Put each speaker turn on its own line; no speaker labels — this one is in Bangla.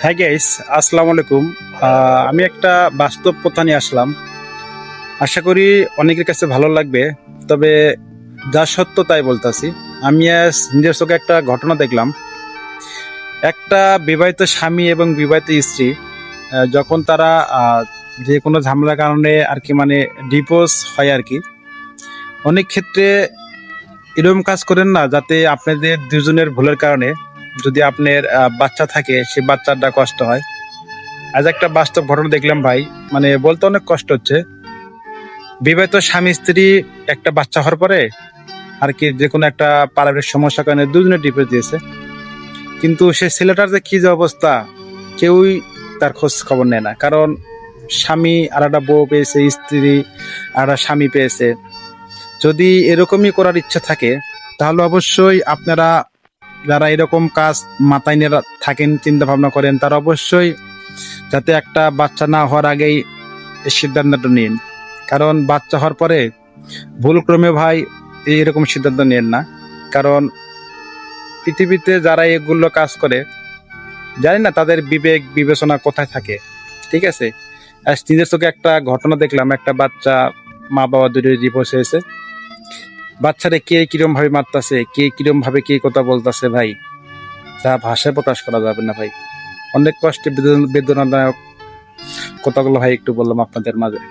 হ্যাঁ গাইস, আসসালামু আলাইকুম। আমি একটা বাস্তব কথা নিয়ে আসলাম। আশা করি অনেকের কাছে ভালো লাগবে। তবে যা সত্য তাই বলতাছি। আমি আজ নিজের চোখে একটা ঘটনা দেখলাম। একটা বিবাহিত স্বামী এবং বিবাহিত স্ত্রী যখন তারা যে কোনো ঝামেলার কারণে আর কি মানে ডিভোর্স হয় আর কি, অনেক ক্ষেত্রে এরকম কাজ করেন না যাতে আপনাদের দুজনের ভুলের কারণে যদি আপনার বাচ্চা থাকে সে বাচ্চাটা কষ্ট হয়। আজ একটা বাস্তব ঘটনা দেখলাম ভাই, মানে বলতে অনেক কষ্ট হচ্ছে। বিবাহিত স্বামী স্ত্রী একটা বাচ্চা হওয়ার পরে আর কি যে কোনো একটা পারিবারিক সমস্যার কারণে দুজনে ডিভোর্স দিয়েছে, কিন্তু সে ছেলেটার যে কি যে অবস্থা কেউই তার খোঁজ খবর নেয় না। কারণ স্বামী আর একটা বউ পেয়েছে, স্ত্রী আর একটা স্বামী পেয়েছে। যদি এরকমই করার ইচ্ছা থাকে তাহলে অবশ্যই আপনারা যারা এরকম কাজ মাথায় নিয়ে থাকেন, চিন্তা ভাবনা করেন, তারা অবশ্যই যাতে একটা বাচ্চা না হওয়ার আগেই এই সিদ্ধান্তটা নিন। কারণ বাচ্চা হওয়ার পরে ভুলক্রমে ভাই এরকম সিদ্ধান্ত নেন না। কারণ পৃথিবীতে যারা এগুলো কাজ করে জানি না তাদের বিবেক বিবেচনা কোথায় থাকে। ঠিক আছে, আজ নিজের চোখে একটা ঘটনা দেখলাম। একটা বাচ্চা, মা বাবা দুটোই ডিভোর্স হয়েছে। বাচ্চারে কে কিরম ভাবে মারতাছে, কে কিরম ভাবে কে কথা বলতাছে ভাই, যা ভাষায় প্রকাশ করা যাবে না ভাই। অনেক কষ্টে বেদনাদায়ক কথাগুলো ভাই একটু বললাম আপনাদের মাঝে।